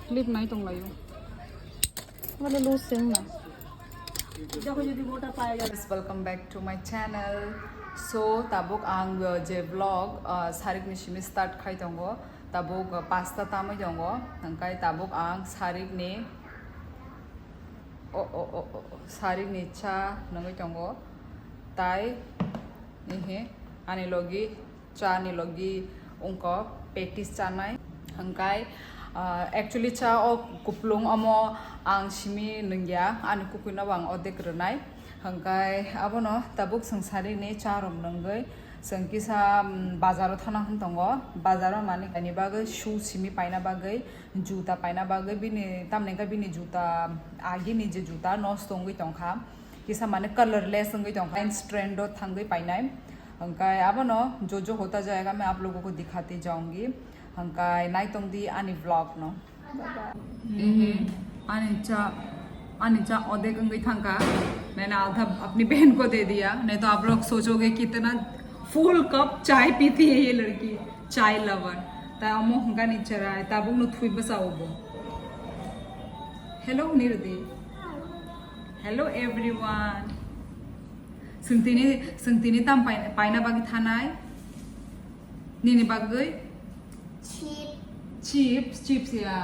Clip này tung lại luôn. Walau losing na. Welcome back to my channel. So tabuk ang je vlog sarik ni shimi start khai tongo. Tabuk pasta tamai tongo. Nangkai tabuk ang sarik ni sarik ni cha nangai tongo. Tai ni he ani logi cha ni logi ungko petis cha nai. Hangkai actually cha o kuplung amo ang shimi nungya ani kukuna wang odek renai hangkai abono tabuk sangsari ne cha rom nungai sangkisa bazaro thana hantongo bazaro mani kani bagai shoe shimi paina bagai juta paina bagai bini tamnenga bini juta agi ni je juta nostongui tongkha kisa mane colorless ngai tongkha trend thangai painai hangkai abono जो होता जाएगा मैं आप लोगों को दिखाती जाऊंगी हंकाय नाइटों दी आनी व्लॉग नो अनिचा औदे गंगई थंका मैंने आधा अपनी बहन को दे दिया नहीं तो आप लोग सोचोगे कितना फुल कप चाय पीती है ये लड़की चाय लवर तामो हंका नीचे रहा है ताबुक नु थुई बसाओबो हेलो निरदी हेलो एवरीवन संतिनी ताम पाइना बागी थानाय नीनी बागै chips ya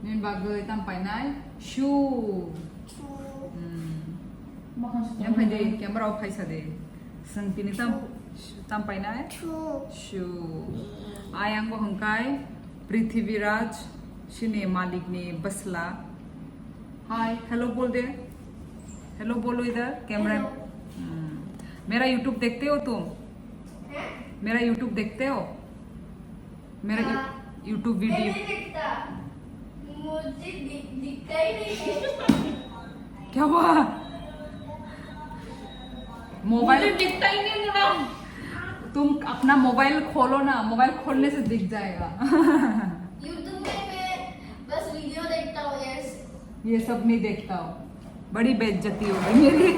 nin bagai tampai nai shoe yang pada kamera off aisa de sangtini tampai nai shoe ayang ko hangkai prithviraj shine malik ne basla hi hello बोल दे hello बोलो इधर camera मेरा YouTube देखते हो तुम मेरा YouTube देखते हो मेरा YouTube वीडियो मुझे दिखता ही नहीं क्या हुआ मोबाइल दिखता ही नहीं मुझे तुम अपना मोबाइल खोलो ना मोबाइल खोलने से दिख जाएगा YouTube में मैं बस वीडियो देखता हूँ ये सब नहीं देखता हूँ बड़ी बेइज्जती हो गई मेरी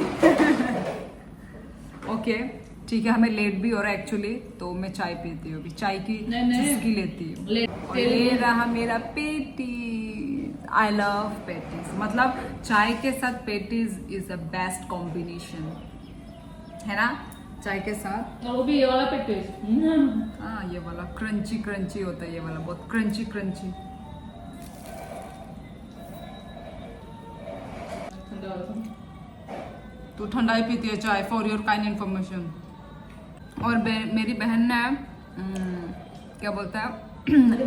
ओके ठीक है हमें लेट भी हो रहा है एक्चुअली तो मैं चाय पीती हूँ चाय की चुस्की लेती हूँ ये रहा मेरा पेटीज आई लव पेटीज मतलब चाय के साथ patties is the best combination है ना चाय के साथ और वो भी ये वाला पेटीज हाँ ये वाला क्रंची क्रंची होता है ये वाला बहुत क्रंची क्रंची तो ठंडा ही पीती है चाय फॉर योर काइंड इन्फॉर्मेशन और मेरी बहन ने क्या बोलता है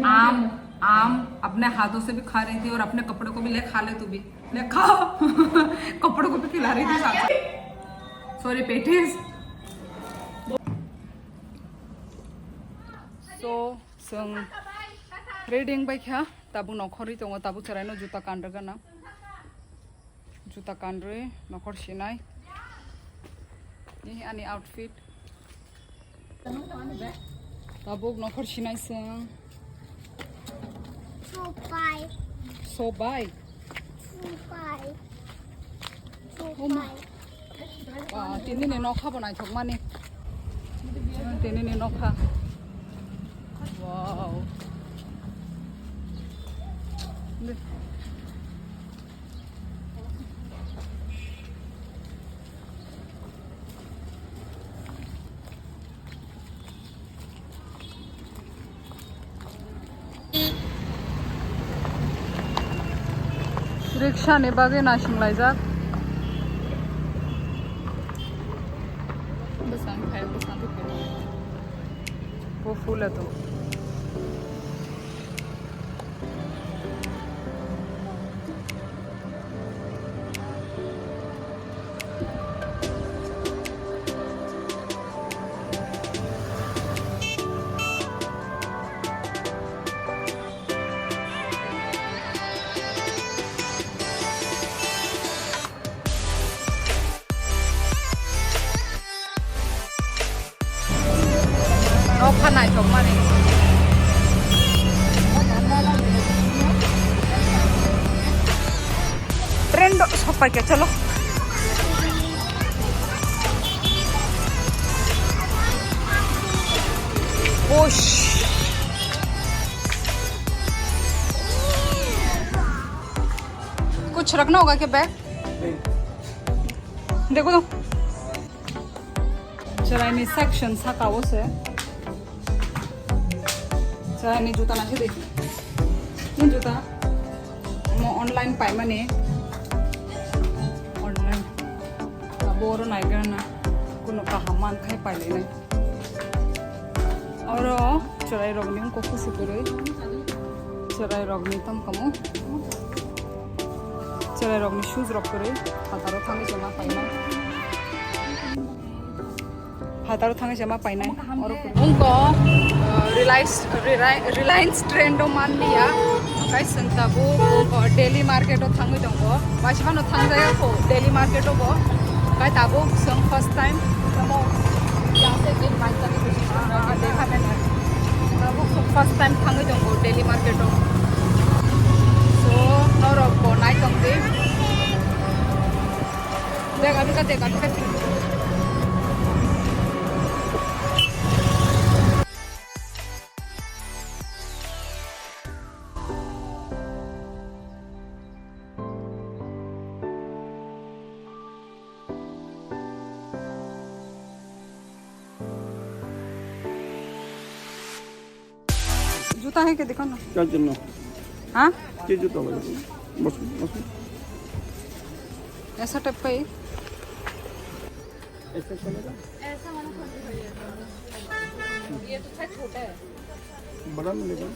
आम अपने हाथों से भी खा रही थी और अपने कपड़ों को भी ले खा ले तू भी ले खाओ कपड़ों को भी खिला रही थी साथ सॉरी पेटीज सो संग रेडिंग बाइक है ताबु नखरी दङ ताबु चरायनो जुता कानद्रगोन ना जुता कानद्रे नखर सिनाय ini ani outfit tabuk nokor sinai seng so bye tini ne nokha banai thok mani tini ne nokha wow rickshaw ने बागे नाशिंग लायजाक बसान खाय बसान वो फूल है तो खाना है माने ट्रेंड सब पर क्या चलो ओश कुछ रखना होगा क्या बैग? देखो तो Ceraini section sa kaos eh. Ceraini juta na siya deh. Ini juta mau online payment nih. Online. Kaboro naik na. Kuno kahaman kai payle nih. Oro cerai rogni ko kusi kure. Cerai rogni tam kamu. Cerai rogni shoes rok kure. Hataro thangi jama payna. हातारो थांगे जमा पाइना और उनको रिलायंस ट्रेंडो मान लिया कई संताबो उनको daily मार्केटो थांगे दंगो वाशिबानो थांजायो को डेली मार्केटो बो कई ताबो सं फर्स्ट टाइम तमो यहाँ से दिन माइता की कुछ देखा मैंने ताबो फर्स्ट टाइम थांगे दंगो डेली मार्केटो सो नौरो को नाइट दंगे देख अभी का जूता है क्या दिखाओ ना क्या चलना हाँ ये जूता लगा बस बस ऐसा टाइप का ही ऐसा चलेगा ये तो था छोटा है बड़ा मिलेगा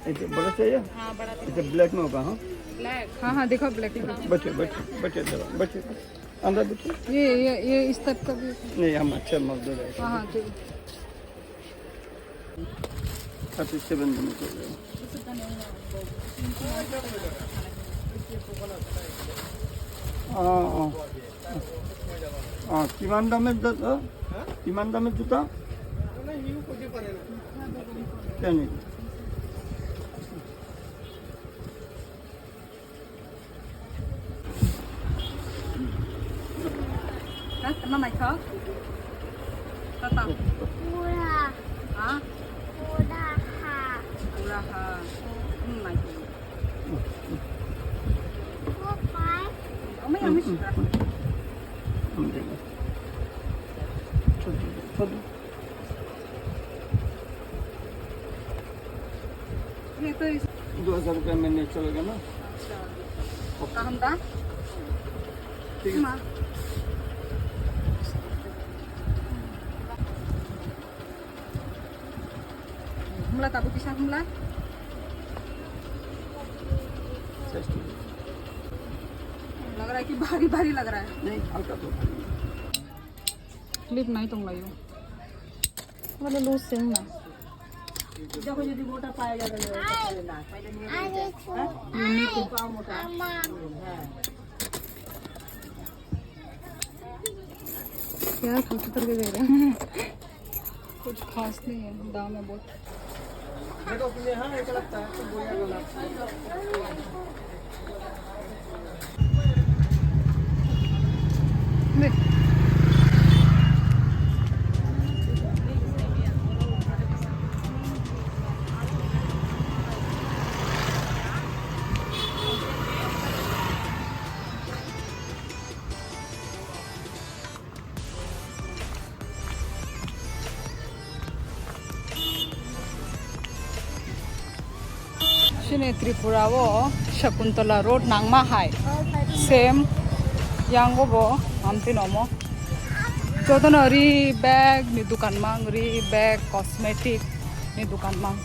ऐसे बड़ा चाहिए हाँ बड़ा ऐसे ब्लैक में होगा हाँ ब्लैक हाँ देखो ब्लैक बच्चे बच्चे बच्चे जरा बच्चे अंदर बच्चे ये इस टाइप का भी नहीं हम अच्छा मजदूर है हाँ ठीक 37 दिन चल रहे किमान दामे किमान दामे जूता क्या नहीं Kenapa Michael? Tatang. Murah. Hah? Murah. Uraha. Michael. Apa? Kamu yang mesti. हम देंगे ये तो 2000 रुपये महीने चलेगा ना काम था ठीक है हमला ताबू किसा हमला लग रहा है कि भारी भारी लग रहा है नहीं हल्का तो क्लिप नहीं तुम लाइयो Mana lusing na? यार खर्च करके दे रहे हैं कुछ खास नहीं है दाम है बहुत देख Sini Tripura wo Shakuntala Road nangma hai same yang go bo amti nomo jodoh ri bag ni dukan mang ri bag cosmetic ni dukan mang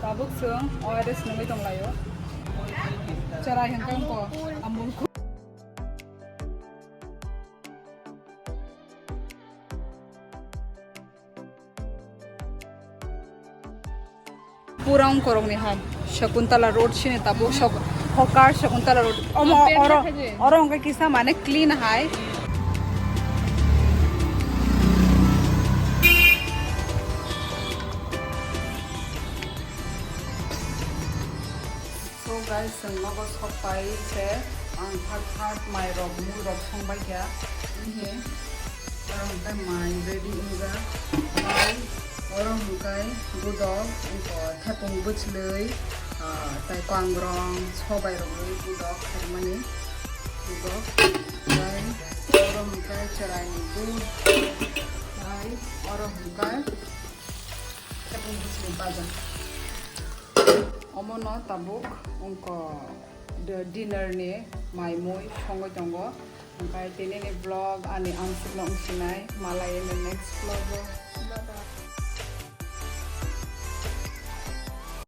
tabuk sung ORS nungai tong layo cara yang kang ko ambul ku Purang korong ni han Shakuntala Road shine tabuk shok hokar Shakuntala Road orang ka kisa mane clean hai guys sennogo sopai se ang thak mairok murok songbai kya ini orang kai mai ready unga mai orang kai budok ko thapung buchlei tai kwangrong sobai roi budok mani budok mai orang kai cerai bu mai orang kai thapung buchlei bajan omono tabuk ungko the dinner ni mai moi songo jongo angkai tini ni vlog ani angsuk long sinai malai in the next vlog